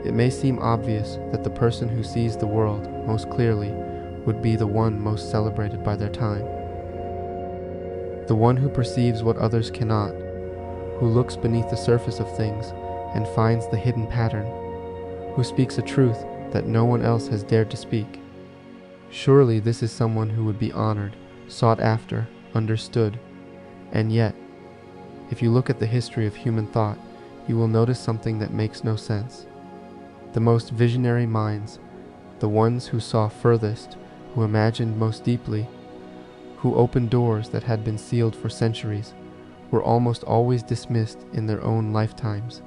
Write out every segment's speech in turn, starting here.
It may seem obvious that the person who sees the world most clearly would be the one most celebrated by their time. The one who perceives what others cannot, who looks beneath the surface of things and finds the hidden pattern, who speaks a truth that no one else has dared to speak. Surely this is someone who would be honored, sought after, understood. And yet, if you look at the history of human thought, you will notice something that makes no sense. The most visionary minds, the ones who saw furthest, who imagined most deeply, who opened doors that had been sealed for centuries, were almost always dismissed in their own lifetimes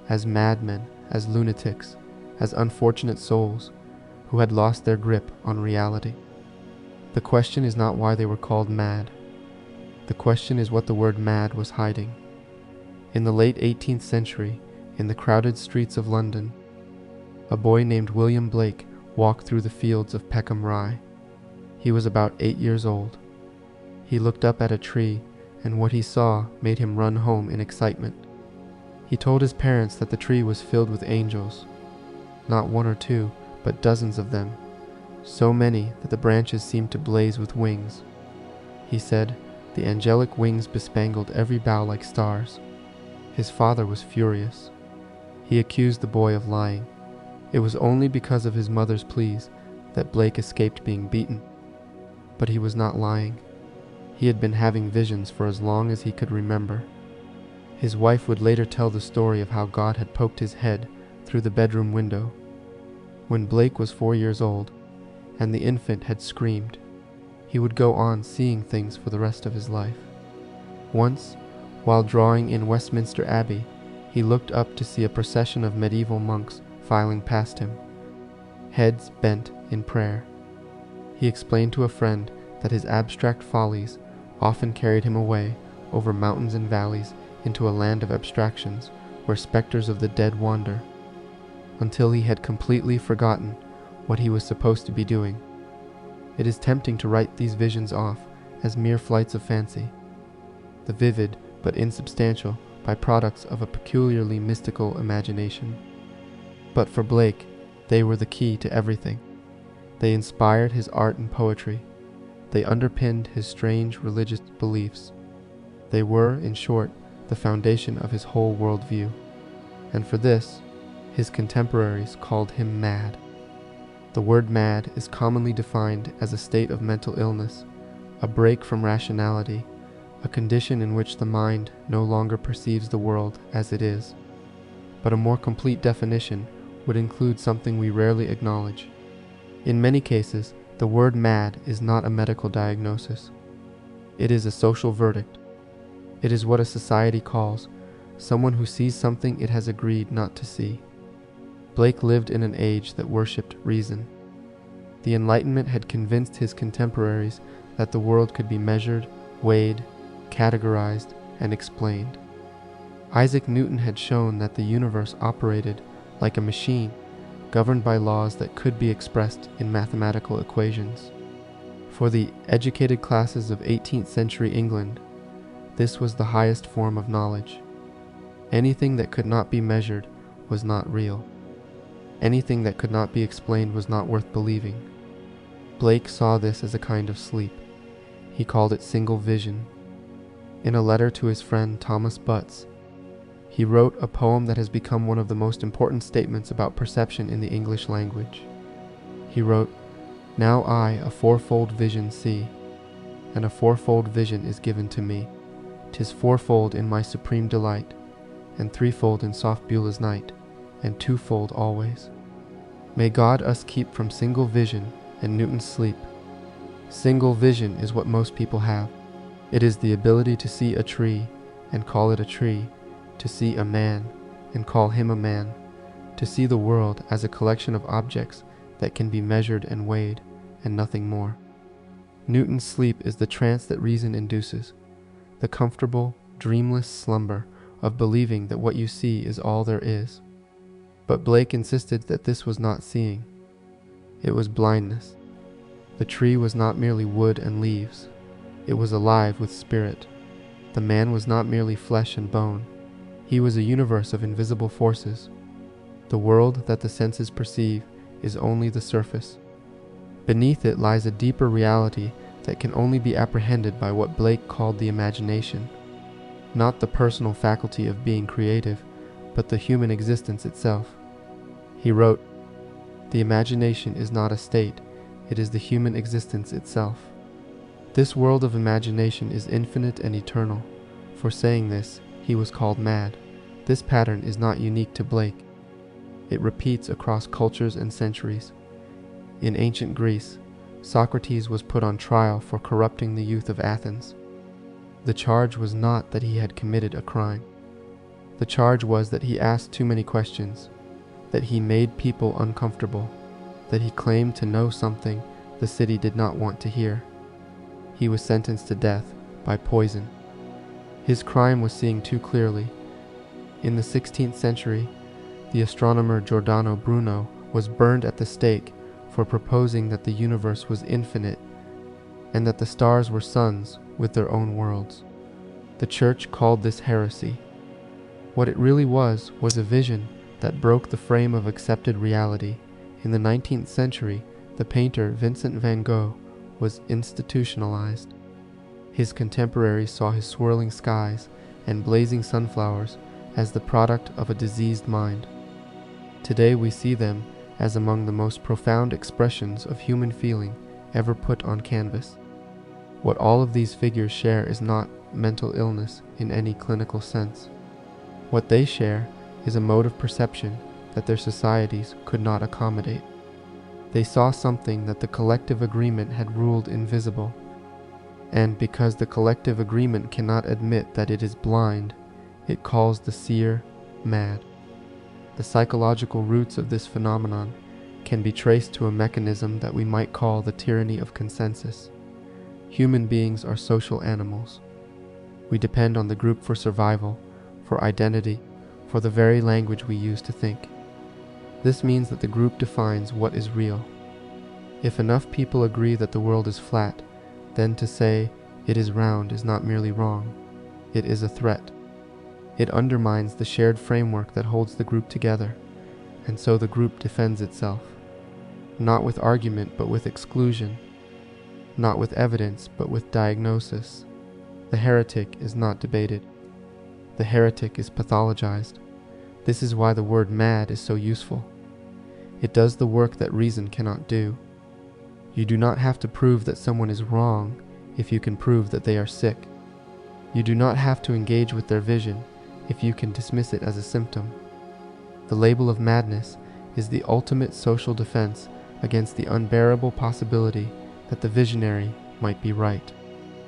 as madmen, as lunatics, as unfortunate souls who had lost their grip on reality. The question is not why they were called mad. The question is what the word mad was hiding. In the late 18th century, in the crowded streets of London, a boy named William Blake walked through the fields of Peckham Rye. He was about 8 years old. He looked up at a tree, and what he saw made him run home in excitement. He told his parents that the tree was filled with angels, not one or two, but dozens of them, so many that the branches seemed to blaze with wings. He said, the angelic wings bespangled every bough like stars. His father was furious. He accused the boy of lying. It was only because of his mother's pleas that Blake escaped being beaten. But he was not lying. He had been having visions for as long as he could remember. His wife would later tell the story of how God had poked his head through the bedroom window. When Blake was 4 years old, and the infant had screamed, he would go on seeing things for the rest of his life. Once, while drawing in Westminster Abbey, he looked up to see a procession of medieval monks filing past him, heads bent in prayer. He explained to a friend that his abstract follies often carried him away over mountains and valleys into a land of abstractions where specters of the dead wander, until he had completely forgotten what he was supposed to be doing. It is tempting to write these visions off as mere flights of fancy, the vivid but insubstantial byproducts of a peculiarly mystical imagination. But for Blake, they were the key to everything. They inspired his art and poetry. They underpinned his strange religious beliefs. They were, in short, the foundation of his whole worldview. And for this, his contemporaries called him mad. The word mad is commonly defined as a state of mental illness, a break from rationality, a condition in which the mind no longer perceives the world as it is. But a more complete definition would include something we rarely acknowledge. In many cases, the word mad is not a medical diagnosis. It is a social verdict. It is what a society calls someone who sees something it has agreed not to see. Blake lived in an age that worshipped reason. The Enlightenment had convinced his contemporaries that the world could be measured, weighed, categorized, and explained. Isaac Newton had shown that the universe operated like a machine, governed by laws that could be expressed in mathematical equations. For the educated classes of 18th century England, this was the highest form of knowledge. Anything that could not be measured was not real. Anything that could not be explained was not worth believing. Blake saw this as a kind of sleep. He called it single vision. In a letter to his friend Thomas Butts, he wrote a poem that has become one of the most important statements about perception in the English language. He wrote, "Now I a fourfold vision see, and a fourfold vision is given to me. 'Tis fourfold in my supreme delight, and threefold in soft Beulah's night, and twofold always. May God us keep from single vision and Newton's sleep. Single vision is what most people have. It is the ability to see a tree and call it a tree, to see a man and call him a man, to see the world as a collection of objects that can be measured and weighed, and nothing more. Newton's sleep is the trance that reason induces, the comfortable, dreamless slumber of believing that what you see is all there is." But Blake insisted that this was not seeing. It was blindness. The tree was not merely wood and leaves. It was alive with spirit. The man was not merely flesh and bone. He was a universe of invisible forces. The world that the senses perceive is only the surface. Beneath it lies a deeper reality that can only be apprehended by what Blake called the imagination, not the personal faculty of being creative, but the human existence itself. He wrote, "The imagination is not a state, it is the human existence itself." This world of imagination is infinite and eternal. For saying this, he was called mad. This pattern is not unique to Blake. It repeats across cultures and centuries. In ancient Greece, Socrates was put on trial for corrupting the youth of Athens. The charge was not that he had committed a crime. The charge was that he asked too many questions, that he made people uncomfortable, that he claimed to know something the city did not want to hear. He was sentenced to death by poison. His crime was seeing too clearly. In the 16th century, the astronomer Giordano Bruno was burned at the stake for proposing that the universe was infinite and that the stars were suns with their own worlds. The church called this heresy. What it really was a vision that broke the frame of accepted reality. In the 19th century, the painter Vincent van Gogh was institutionalized. His contemporaries saw his swirling skies and blazing sunflowers as the product of a diseased mind. Today we see them as among the most profound expressions of human feeling ever put on canvas. What all of these figures share is not mental illness in any clinical sense. What they share is a mode of perception that their societies could not accommodate. They saw something that the collective agreement had ruled invisible, and because the collective agreement cannot admit that it is blind, it calls the seer mad. The psychological roots of this phenomenon can be traced to a mechanism that we might call the tyranny of consensus. Human beings are social animals. We depend on the group for survival, for identity, for the very language we use to think. This means that the group defines what is real. If enough people agree that the world is flat, then to say it is round is not merely wrong, it is a threat. It undermines the shared framework that holds the group together, and so the group defends itself, not with argument but with exclusion, not with evidence but with diagnosis. The heretic is not debated. The heretic is pathologized. This is why the word mad is so useful. It does the work that reason cannot do. You do not have to prove that someone is wrong if you can prove that they are sick. You do not have to engage with their vision if you can dismiss it as a symptom. The label of madness is the ultimate social defense against the unbearable possibility that the visionary might be right.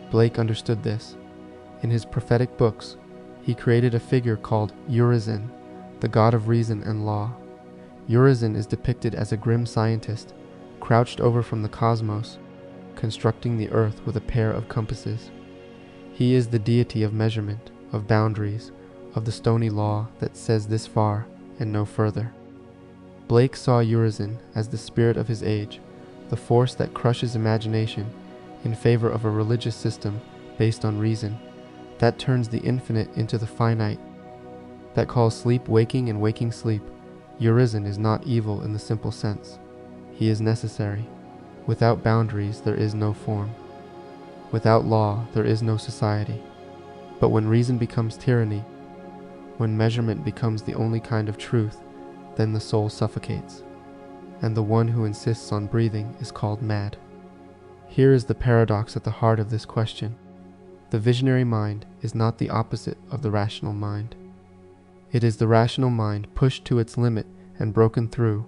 Blake understood this. In his prophetic books, he created a figure called Urizen, the god of reason and law. Urizen is depicted as a grim scientist, crouched over from the cosmos, constructing the earth with a pair of compasses. He is the deity of measurement, of boundaries, of the stony law that says this far and no further. Blake saw Urizen as the spirit of his age, the force that crushes imagination in favor of a religious system based on reason, that turns the infinite into the finite, that calls sleep waking and waking sleep. Urizen is not evil in the simple sense. He is necessary. Without boundaries there is no form. Without law there is no society. But when reason becomes tyranny, when measurement becomes the only kind of truth, then the soul suffocates, and the one who insists on breathing is called mad. Here is the paradox at the heart of this question. The visionary mind is not the opposite of the rational mind. It is the rational mind pushed to its limit and broken through.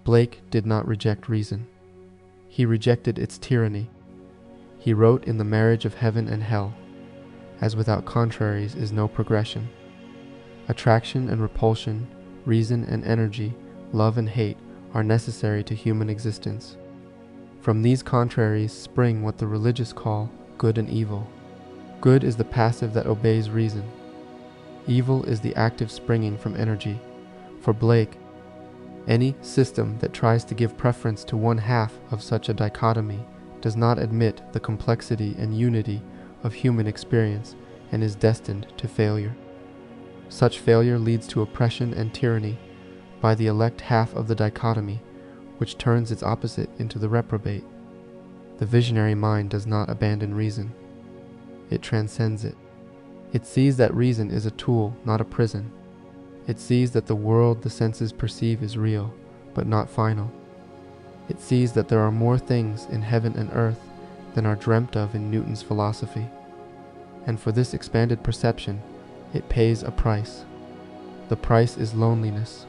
Blake did not reject reason. He rejected its tyranny. He wrote in The Marriage of Heaven and Hell, "As without contraries is no progression. Attraction and repulsion, reason and energy, love and hate are necessary to human existence. From these contraries spring what the religious call good and evil. Good is the passive that obeys reason. Evil is the active springing from energy. For Blake, any system that tries to give preference to one half of such a dichotomy does not admit the complexity and unity of human experience and is destined to failure. Such failure leads to oppression and tyranny by the elect half of the dichotomy, which turns its opposite into the reprobate. The visionary mind does not abandon reason. It transcends it. It sees that reason is a tool, not a prison. It sees that the world the senses perceive is real, but not final. It sees that there are more things in heaven and earth than are dreamt of in Newton's philosophy. And for this expanded perception, it pays a price. The price is loneliness.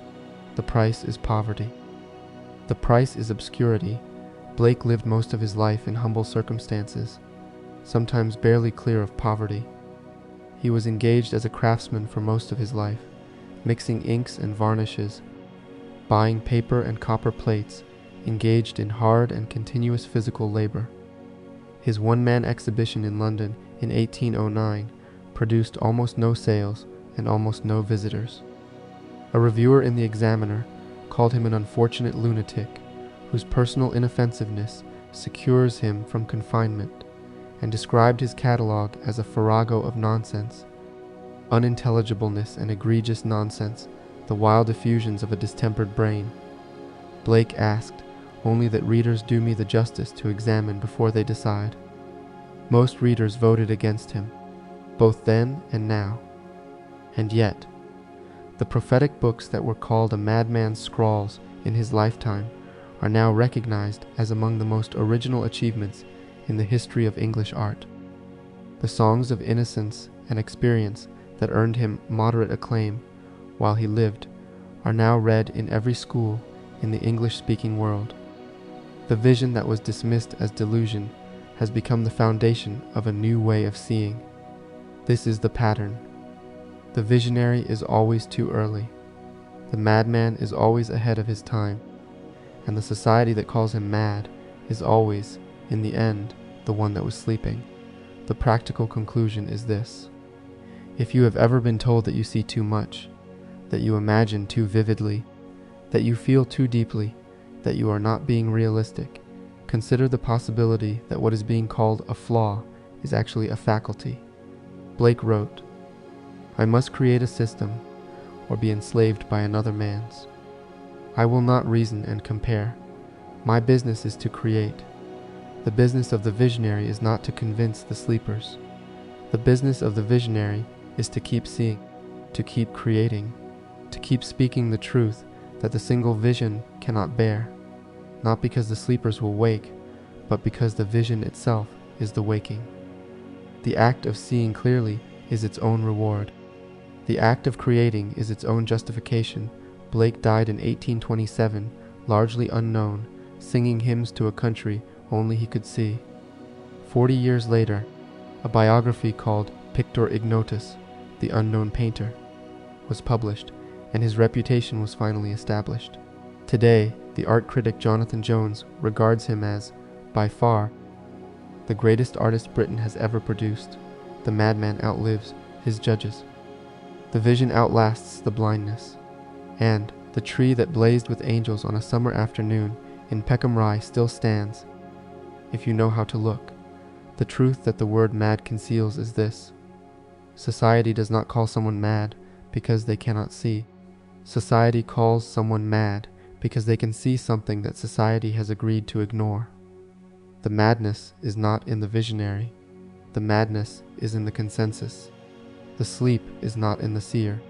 The price is poverty. The price is obscurity. Blake lived most of his life in humble circumstances, sometimes barely clear of poverty. He was engaged as a craftsman for most of his life, mixing inks and varnishes, buying paper and copper plates, engaged in hard and continuous physical labor. His one-man exhibition in London in 1809 produced almost no sales and almost no visitors. A reviewer in the Examiner called him an unfortunate lunatic whose personal inoffensiveness secures him from confinement, and described his catalogue as a farrago of nonsense, unintelligibleness and egregious nonsense, the wild effusions of a distempered brain. Blake asked only that readers do me the justice to examine before they decide. Most readers voted against him, both then and now. And yet, the prophetic books that were called a madman's scrawls in his lifetime are now recognized as among the most original achievements in the history of English art. The songs of innocence and experience that earned him moderate acclaim while he lived are now read in every school in the English-speaking world. The vision that was dismissed as delusion has become the foundation of a new way of seeing. This is the pattern. The visionary is always too early. The madman is always ahead of his time. And the society that calls him mad is always, in the end, the one that was sleeping. The practical conclusion is this: if you have ever been told that you see too much, that you imagine too vividly, that you feel too deeply, that you are not being realistic, consider the possibility that what is being called a flaw is actually a faculty. Blake wrote, "I must create a system, or be enslaved by another man's. I will not reason and compare. My business is to create. The business of the visionary is not to convince the sleepers. The business of the visionary is to keep seeing, to keep creating, to keep speaking the truth that the single vision cannot bear, not because the sleepers will wake, but because the vision itself is the waking. The act of seeing clearly is its own reward. The act of creating is its own justification." Blake died in 1827, largely unknown, singing hymns to a country only he could see. 40 years later, a biography called Pictor Ignotus, the Unknown Painter, was published, and his reputation was finally established. Today, the art critic Jonathan Jones regards him as, by far, the greatest artist Britain has ever produced. The madman outlives his judges. The vision outlasts the blindness. And the tree that blazed with angels on a summer afternoon in Peckham Rye still stands, if you know how to look. The truth that the word mad conceals is this: society does not call someone mad because they cannot see. Society calls someone mad because they can see something that society has agreed to ignore. The madness is not in the visionary. The madness is in the consensus. The sleep is not in the seer.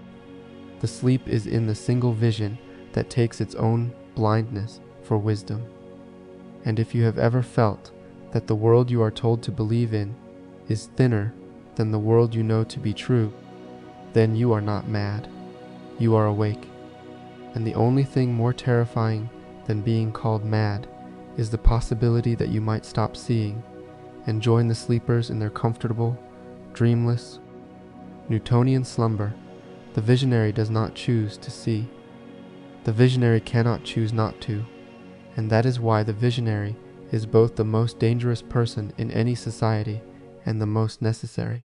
The sleep is in the single vision that takes its own blindness for wisdom. And if you have ever felt that the world you are told to believe in is thinner than the world you know to be true, then you are not mad. You are awake. And the only thing more terrifying than being called mad is the possibility that you might stop seeing and join the sleepers in their comfortable, dreamless, Newtonian slumber. The visionary does not choose to see. The visionary cannot choose not to, and that is why the visionary is both the most dangerous person in any society and the most necessary.